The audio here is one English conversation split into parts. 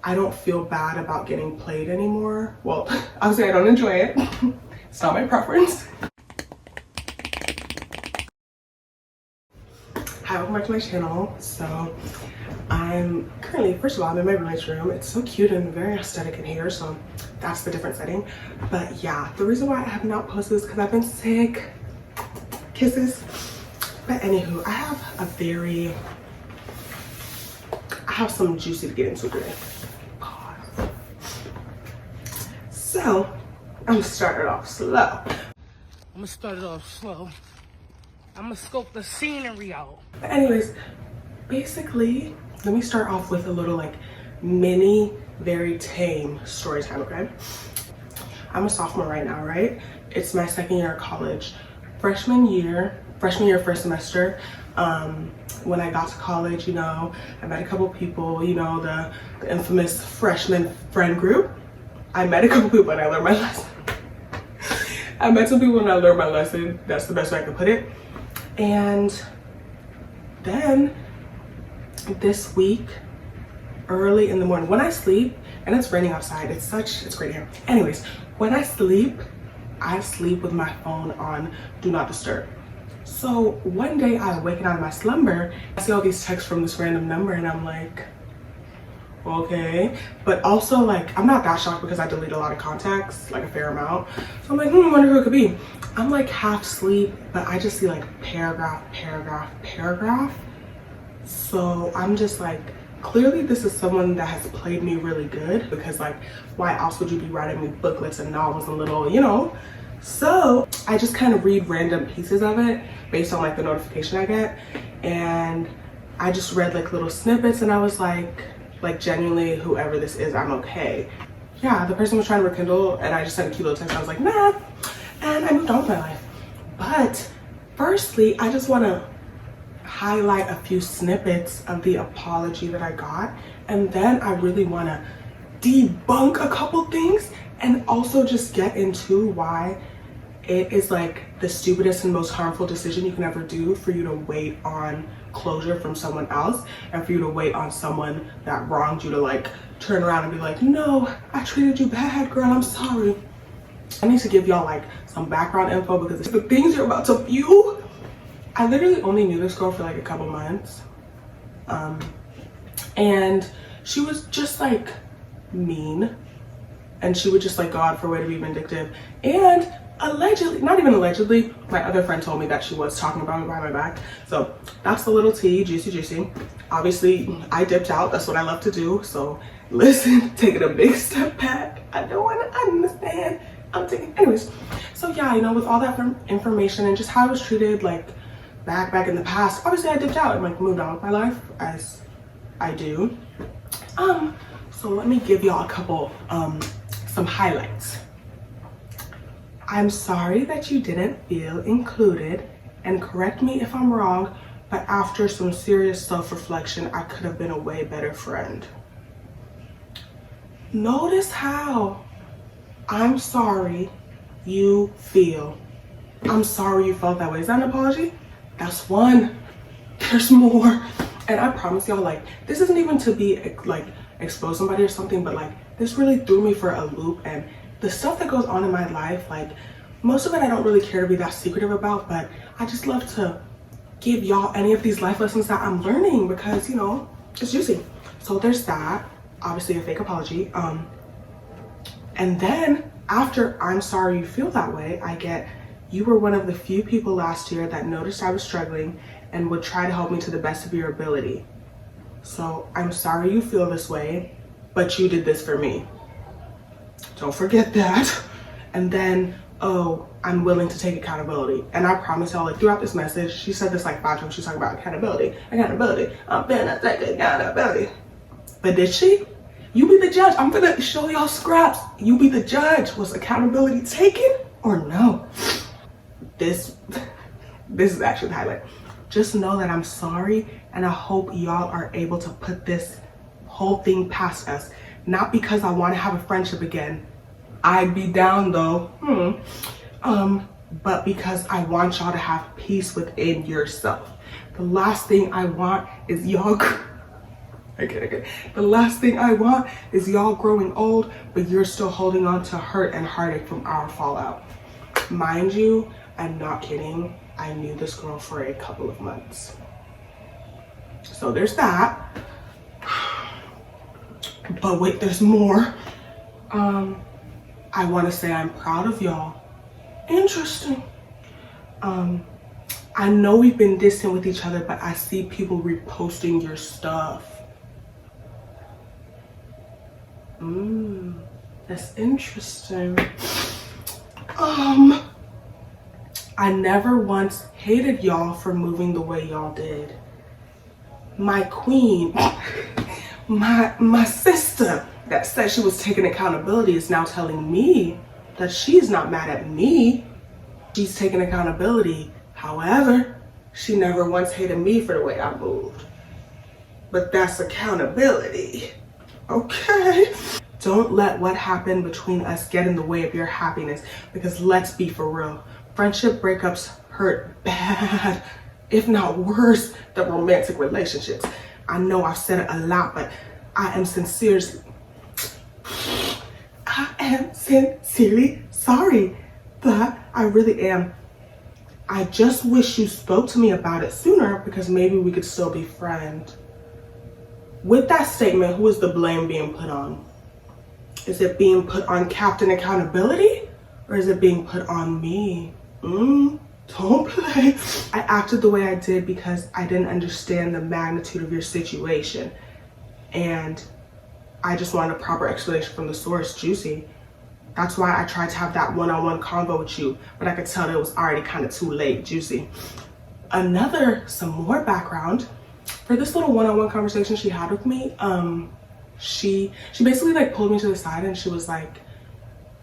I don't feel bad about getting played anymore. Well, obviously I don't enjoy it. It's not my preference. Hi, welcome back to my channel. So I'm currently, first of all, I'm in my roommate's room. It's so cute and very aesthetic in here, so that's the different setting. But yeah, the reason why I have not posted is because I've been sick. Kisses. But anywho, I have some juicy to get into today. So I'm gonna start it off slow. I'm gonna scope the scenery out. But anyways, basically, let me start off with a little like mini, very tame story time, okay? I'm a sophomore right now, right? It's my second year of college. Freshman year, first semester, when I got to college, you know, I met a couple people, you know, the infamous freshman friend group. I met a couple people and I learned my lesson. I met some people and I learned my lesson. That's the best way I can put it. And then this week, early in the morning, when I sleep, and it's raining outside, it's great here. Anyways, when I sleep with my phone on Do Not Disturb. So one day I awaken out of my slumber, I see all these texts from this random number and I'm like, okay. But also like, I'm not that shocked because I delete a lot of contacts, like a fair amount. So I'm like, I wonder who it could be. I'm like half asleep, but I just see like paragraph. So I'm just like, clearly this is someone that has played me really good, because like, why else would you be writing me booklets and novels and little, you know? So I just kind of read random pieces of it based on like the notification I get. And I just read like little snippets and I was like genuinely, whoever this is, I'm okay. Yeah, the person was trying to rekindle and I just sent a cute little text. I was like, nah, and I moved on with my life. But firstly, I just want to highlight a few snippets of the apology that I got. And then I really want to debunk a couple things and also just get into why it is like the stupidest and most harmful decision you can ever do for you to wait on closure from someone else, and for you to wait on someone that wronged you to like turn around and be like, no, I treated you bad, girl, I'm sorry. I need to give y'all like some background info because the things you're about to view, I literally only knew this girl for like a couple months. And she was just like mean, and she would just like go out for a way to be vindictive. And allegedly, not even allegedly, my other friend told me that she was talking about me behind my back. So that's the little tea, juicy. Obviously, I dipped out. That's what I love to do. So listen, taking a big step back. I don't want to understand. I'm taking, anyways. So yeah, you know, with all that information and just how I was treated, like back in the past, obviously I dipped out and like moved on with my life as I do. So let me give y'all a couple, some highlights. I'm sorry that you didn't feel included, and correct me if I'm wrong, but after some serious self-reflection, I could have been a way better friend. Notice how I'm sorry you feel. I'm sorry you felt that way. Is that an apology? That's one. There's more. And I promise y'all, like, this isn't even to be like expose somebody or something, but like this really threw me for a loop. And the stuff that goes on in my life, like most of it I don't really care to be that secretive about, but I just love to give y'all any of these life lessons that I'm learning because, you know, it's juicy. So there's that, obviously a fake apology. And then after I'm sorry you feel that way, I get, you were one of the few people last year that noticed I was struggling and would try to help me to the best of your ability. So I'm sorry you feel this way, but you did this for me. Don't forget that. And then, oh, I'm willing to take accountability. And I promise y'all, like throughout this message, she said this like 5 times. She's talking about accountability. I'm gonna take accountability. But did she? You be the judge. I'm gonna show y'all scraps. You be the judge. Was accountability taken or no? This is actually the highlight. Just know that I'm sorry, and I hope y'all are able to put this whole thing past us. Not because I want to have a friendship again. I'd be down though. But because I want y'all to have peace within yourself. The last thing I want is y'all Okay. The last thing I want is y'all growing old, but you're still holding on to hurt and heartache from our fallout. Mind you, I'm not kidding. I knew this girl for a couple of months. So there's that. But wait, there's more. I want to say I'm proud of y'all. Interesting. I know we've been distant with each other, but I see people reposting your stuff. That's interesting. I never once hated y'all for moving the way y'all did. My queen, my sister that said she was taking accountability is now telling me that she's not mad at me. She's taking accountability. However, she never once hated me for the way I moved. But that's accountability. Okay. Don't let what happened between us get in the way of your happiness, because let's be for real. Friendship breakups hurt bad, if not worse than romantic relationships. I know I've said it a lot, but I am sincerely sorry. But I really am. I just wish you spoke to me about it sooner, because maybe we could still be friends. With that statement, who is the blame being put on? Is it being put on Captain Accountability, or is it being put on me? Don't play. I acted the way I did because I didn't understand the magnitude of your situation. And I just wanted a proper explanation from the source, Juicy. That's why I tried to have that one-on-one convo with you, but I could tell that it was already kind of too late, Juicy. Some more background. For this little one-on-one conversation she had with me, she basically like pulled me to the side and she was like,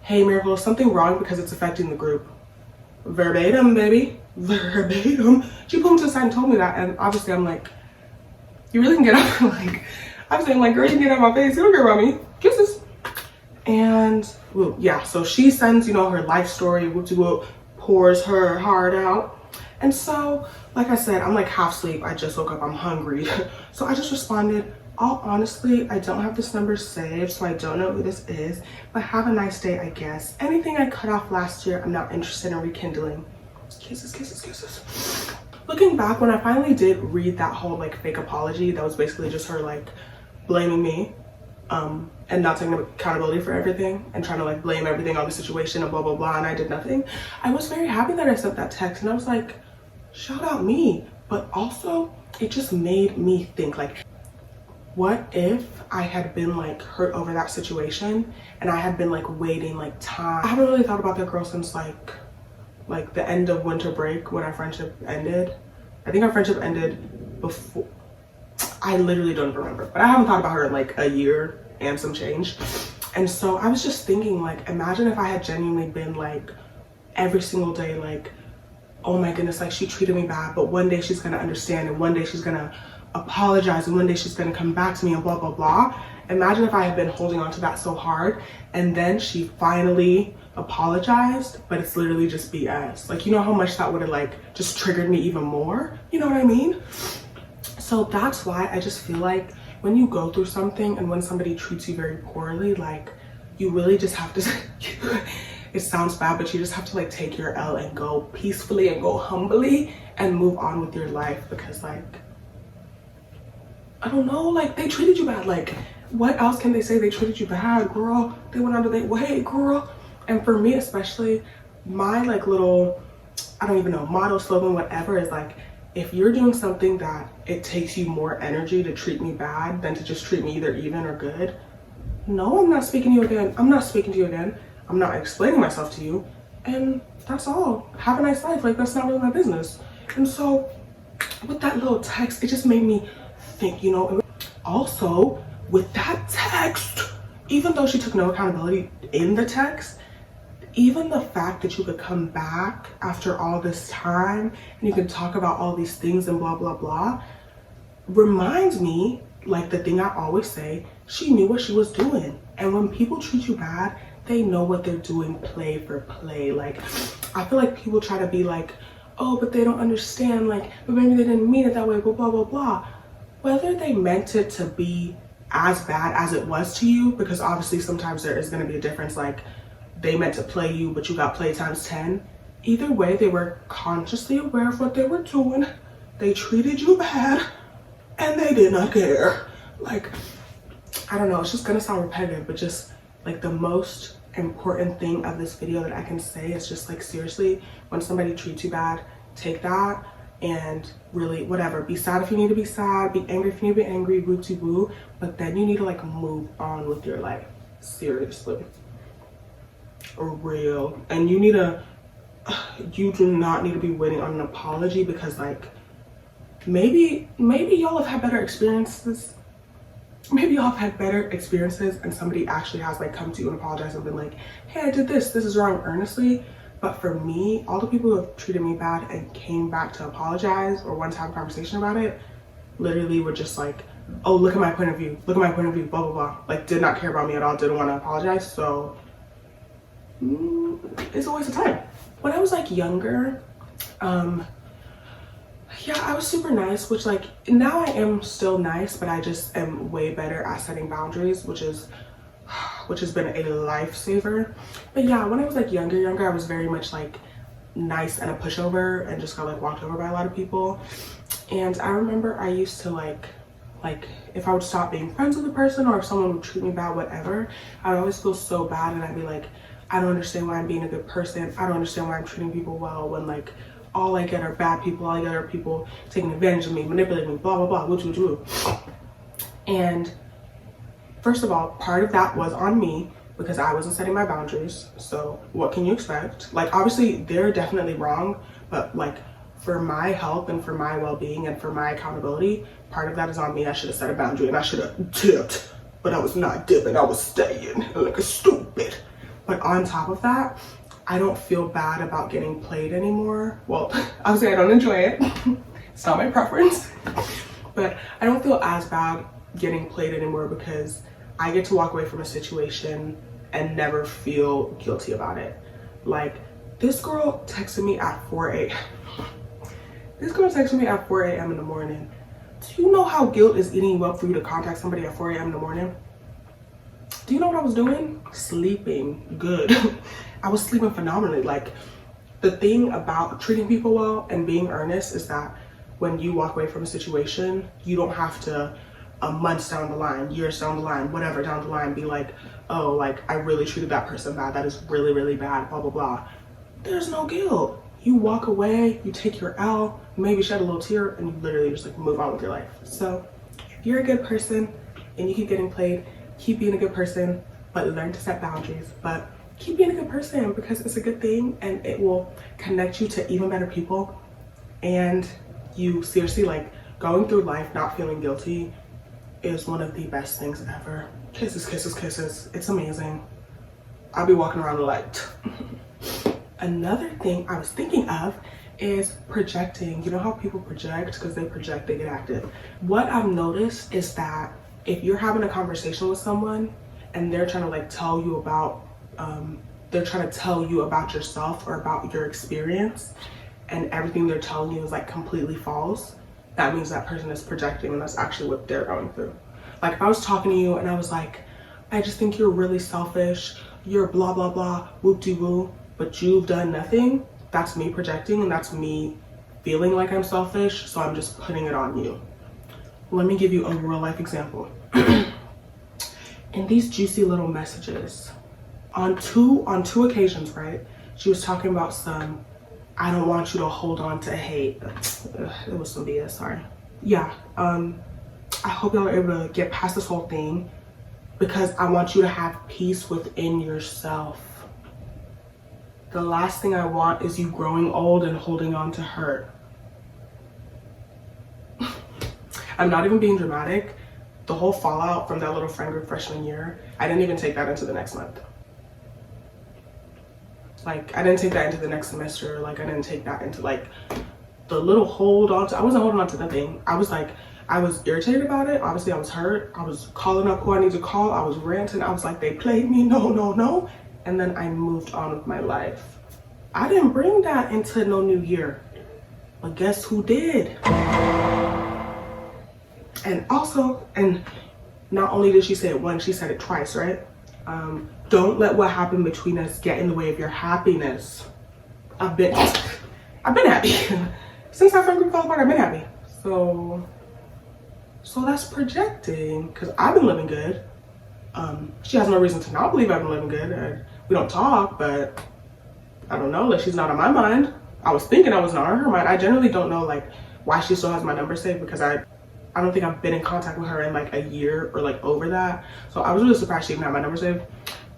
hey Miracle, is something wrong because it's affecting the group? Verbatim, baby, verbatim. She pulled me to the side and told me that, and obviously I'm like, you really can get up, like, obviously I'm like, girl, you can get out of my face, you don't care about me, kisses. And well, yeah, so she sends, her life story, whoop-de-whoop, pours her heart out. And so, like I said, I'm like half asleep, I just woke up, I'm hungry. So I just responded, all honestly, I don't have this number saved, so I don't know who this is, but have a nice day, I guess. Anything I cut off last year, I'm not interested in rekindling. Kisses, kisses, kisses. Looking back, when I finally did read that whole like fake apology, that was basically just her like blaming me, and not taking accountability for everything and trying to like blame everything on the situation and blah, blah, blah, and I did nothing. I was very happy that I sent that text, and I was like, shout out me. But also, it just made me think, like, what if I had been like hurt over that situation and I had been like waiting like time. I haven't really thought about that girl since like the end of winter break when our friendship ended. I think our friendship ended before, I literally don't remember, but I haven't thought about her in like a year and some change. And so I was just thinking, like, imagine if I had genuinely been like every single day like, oh my goodness, like she treated me bad, but one day she's gonna understand, and one day she's gonna apologize, and one day she's gonna come back to me and blah, blah, blah. Imagine if I had been holding on to that so hard and then she finally apologized, but it's literally just BS. Like, you know how much that would have like just triggered me even more? You know what I mean? So that's why I just feel like when you go through something and when somebody treats you very poorly, like you really just have to, it sounds bad, but you just have to like take your L and go peacefully and go humbly and move on with your life, because like, I don't know, like they treated you bad. Like what else can they say? They treated you bad, girl. They went out of their way, girl. And for me especially, my like little, I don't even know, motto, slogan, whatever, is like, if you're doing something that it takes you more energy to treat me bad than to just treat me either even or good, no, I'm not speaking to you again. I'm not speaking to you again. I'm not explaining myself to you. And that's all. Have a nice life. Like, that's not really my business. And so with that little text, it just made me think, you know. Also, with that text, even though she took no accountability in the text, even the fact that you could come back after all this time and you can talk about all these things and blah, blah, blah, reminds me, like the thing I always say, she knew what she was doing. And when people treat you bad, they know what they're doing, play for play. Like, I feel like people try to be like, oh, but they don't understand, like, but maybe they didn't mean it that way, blah, blah, blah, blah. whether they meant it to be as bad as it was to you, because obviously sometimes there is going to be a difference, like they meant to play you but you got played times 10. Either way, they were consciously aware of what they were doing. They treated you bad and they did not care. Like, I don't know, it's just gonna sound repetitive, but just like the most important thing of this video that I can say is just like, seriously, when somebody treats you bad, take that and really, whatever, be sad if you need to be sad, be angry if you need to be angry, woo-to-woo, but then you need to like move on with your life, seriously, real. And you do not need to be waiting on an apology, because like, maybe y'all have had better experiences. Maybe y'all have had better experiences and somebody actually has like come to you and apologized and been like, hey, I did this is wrong, earnestly. But for me, all the people who have treated me bad and came back to apologize or want to have a conversation about it, literally were just like, oh, look at my point of view, blah, blah, blah. Like, did not care about me at all, didn't want to apologize. So it's a waste of time. When I was like younger, yeah, I was super nice, which like now I am still nice, but I just am way better at setting boundaries, which has been a lifesaver. But yeah, when I was like younger, I was very much like nice and a pushover and just got like walked over by a lot of people. And I remember I used to like if I would stop being friends with a person or if someone would treat me bad, whatever, I'd always feel so bad and I'd be like, I don't understand why I'm being a good person. I don't understand why I'm treating people well, when like all I get are bad people. All I get are people taking advantage of me, manipulating me, blah, blah, blah, woo. And first of all, part of that was on me because I wasn't setting my boundaries. So what can you expect? Like, obviously they're definitely wrong, but like for my health and for my well-being and for my accountability, part of that is on me. I should have set a boundary and I should have dipped, but I was not dipping. I was staying like a stupid. But on top of that, I don't feel bad about getting played anymore. Well, obviously I don't enjoy it. It's not my preference. But I don't feel as bad getting played anymore because I get to walk away from a situation and never feel guilty about it. Like, this girl texted me at 4 a.m. This girl texted me at 4 a.m. in the morning. Do you know how guilt is eating you up for you to contact somebody at 4 a.m. in the morning? Do you know what I was doing? Sleeping good. I was sleeping phenomenally. Like, the thing about treating people well and being earnest is that when you walk away from a situation, you don't have to months down the line, years down the line, whatever down the line, be like, oh, like I really treated that person bad. That is really, really bad, blah, blah, blah. There's no guilt. You walk away, you take your L, maybe shed a little tear, and you literally just like move on with your life. So if you're a good person and you keep getting played, keep being a good person, but learn to set boundaries. But keep being a good person because it's a good thing and it will connect you to even better people. And you seriously, like, going through life not feeling guilty is one of the best things ever. Kisses, kisses, kisses. It's amazing. I'll be walking around like Another thing I was thinking of is projecting. You know how people project? Because they project, they get active. What I've noticed is that if you're having a conversation with someone and they're trying to like tell you about yourself or about your experience, and everything they're telling you is like completely false, that means that person is projecting and that's actually what they're going through. Like, if I was talking to you and I was like, I just think you're really selfish, you're blah, blah, blah, whoop-de-woo, but you've done nothing, that's me projecting and that's me feeling like I'm selfish, so I'm just putting it on you. Let me give you a real life example. In these juicy little messages, on two occasions, right, she was talking about some, I don't want you to hold on to hate. It was some BS, sorry. Yeah, I hope y'all are able to get past this whole thing because I want you to have peace within yourself. The last thing I want is you growing old and holding on to hurt. I'm not even being dramatic. The whole fallout from that little friend group freshman year, I didn't even take that into the next month. Like, I didn't take that into the next semester. Like, I didn't take that into like the little hold on to, I wasn't holding on to nothing. I was irritated about it. Obviously I was hurt. I was calling up who I need to call. I was ranting. I was like, they played me, no. And then I moved on with my life. I didn't bring that into no new year, but guess who did? And also, and not only did she say it once, she said it twice, right? Don't let what happened between us get in the way of your happiness. I've been happy. Since our friend group fell apart, I've been happy. So that's projecting, because I've been living good. She has no reason to not believe I've been living good. We don't talk, but I don't know, like she's not on my mind. I was thinking I was not on her mind. I generally don't know like why she still has my number saved, because I don't think I've been in contact with her in like a year or like over that. So I was really surprised she even had my number saved.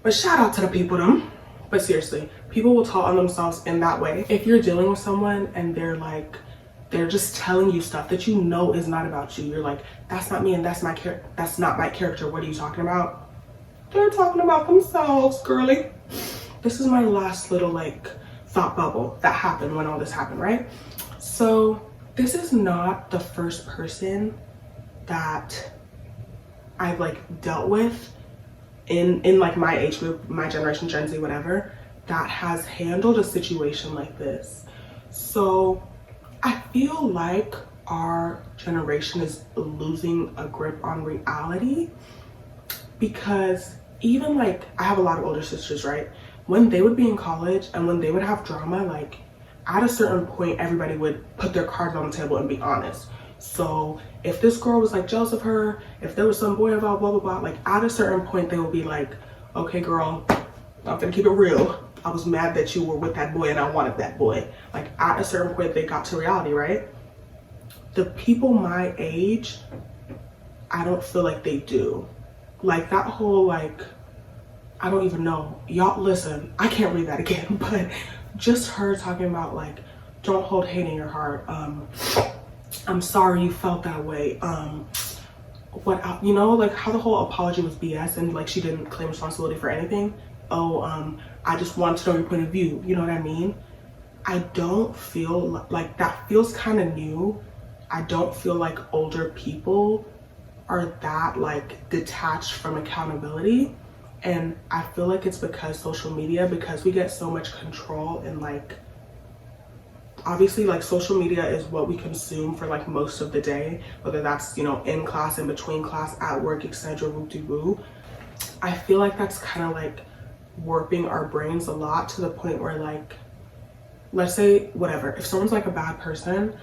But shout out to the people them. But seriously, people will tell on themselves in that way. If you're dealing with someone and they're just telling you stuff that you know is not about you, you're like, that's not me and that's not my character. What are you talking about? They're talking about themselves, girly. This is my last little like thought bubble that happened when all this happened, right? So this is not the first person that I've like dealt with in like my age group, my generation, Gen Z, whatever, that has handled a situation like this. So I feel like our generation is losing a grip on reality, because even like I have a lot of older sisters, right? When they would be in college and when they would have drama, like at a certain point, everybody would put their cards on the table and be honest. So if this girl was like jealous of her, if there was some boy involved, blah, blah, blah, like at a certain point, they will be like, okay, girl, I'm gonna keep it real. I was mad that you were with that boy and I wanted that boy. Like at a certain point, they got to reality, right? The people my age, I don't feel like they do. Like that whole like, I don't even know. Y'all listen, I can't read that again, but just her talking about like, don't hold hate in your heart. I'm sorry you felt that way. You know, like how the whole apology was BS and like she didn't claim responsibility for anything. I just wanted to know your point of view. You know what I mean? I don't feel like that feels kind of new. I don't feel like older people are that like detached from accountability. And I feel like it's because social media, because we get so much control and like, obviously like social media is what we consume for like most of the day, whether that's, you know, in class, in between class, at work, etc. Woo-de-woo. I feel like that's kind of like warping our brains a lot to the point where like, let's say whatever, if someone's like a bad person,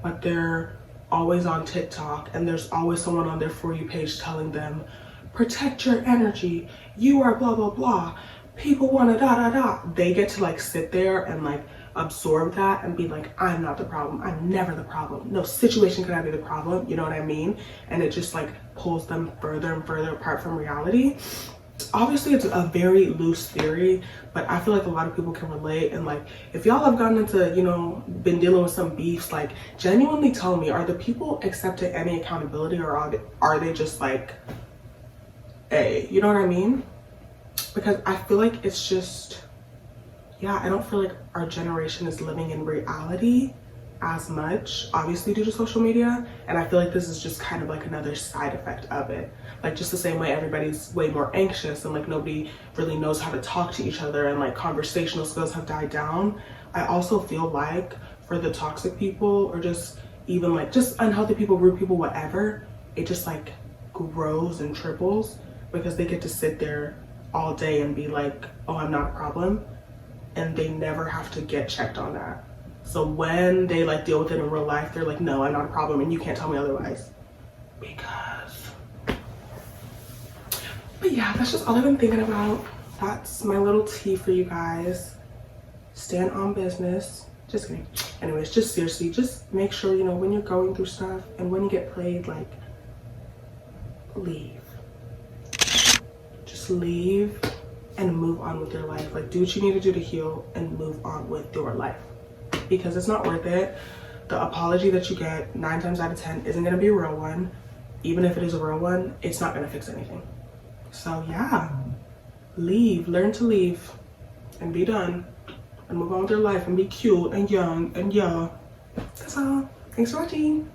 but they're always on TikTok and there's always someone on their For You page telling them, protect your energy, you are blah, blah, blah, people want to da, da, da. They get to like sit there and like absorb that and be like, I'm not the problem, I'm never the problem, no situation could I be the problem, you know what I mean? And it just like pulls them further and further apart from reality. Obviously it's a very loose theory, but I feel like a lot of people can relate. And like if y'all have gotten into, you know, been dealing with some beefs, like genuinely tell me, are the people accepting any accountability, or are they just like, hey, you know what I mean? Because I feel like it's just, yeah, I don't feel like our generation is living in reality as much, obviously due to social media. And I feel like this is just kind of like another side effect of it. Like just the same way everybody's way more anxious and like nobody really knows how to talk to each other and like conversational skills have died down. I also feel like for the toxic people, or just even like just unhealthy people, rude people, whatever, it just like grows and triples because they get to sit there all day and be like, oh, I'm not a problem. And they never have to get checked on that. So when they like deal with it in real life, they're like, no, I'm not a problem and you can't tell me otherwise. But yeah, that's just all I've been thinking about. That's my little tea for you guys. Stand on business. Just kidding. Anyways, just seriously, just make sure, you know, when you're going through stuff and when you get played, like, leave. Just leave and move on with your life. Like, do what you need to do to heal and move on with your life. Because it's not worth it. The apology that you get 9 times out of 10 isn't gonna be a real one. Even if it is a real one, it's not gonna fix anything. So yeah, leave, learn to leave and be done and move on with your life and be cute and young and yeah. That's all. Thanks for watching.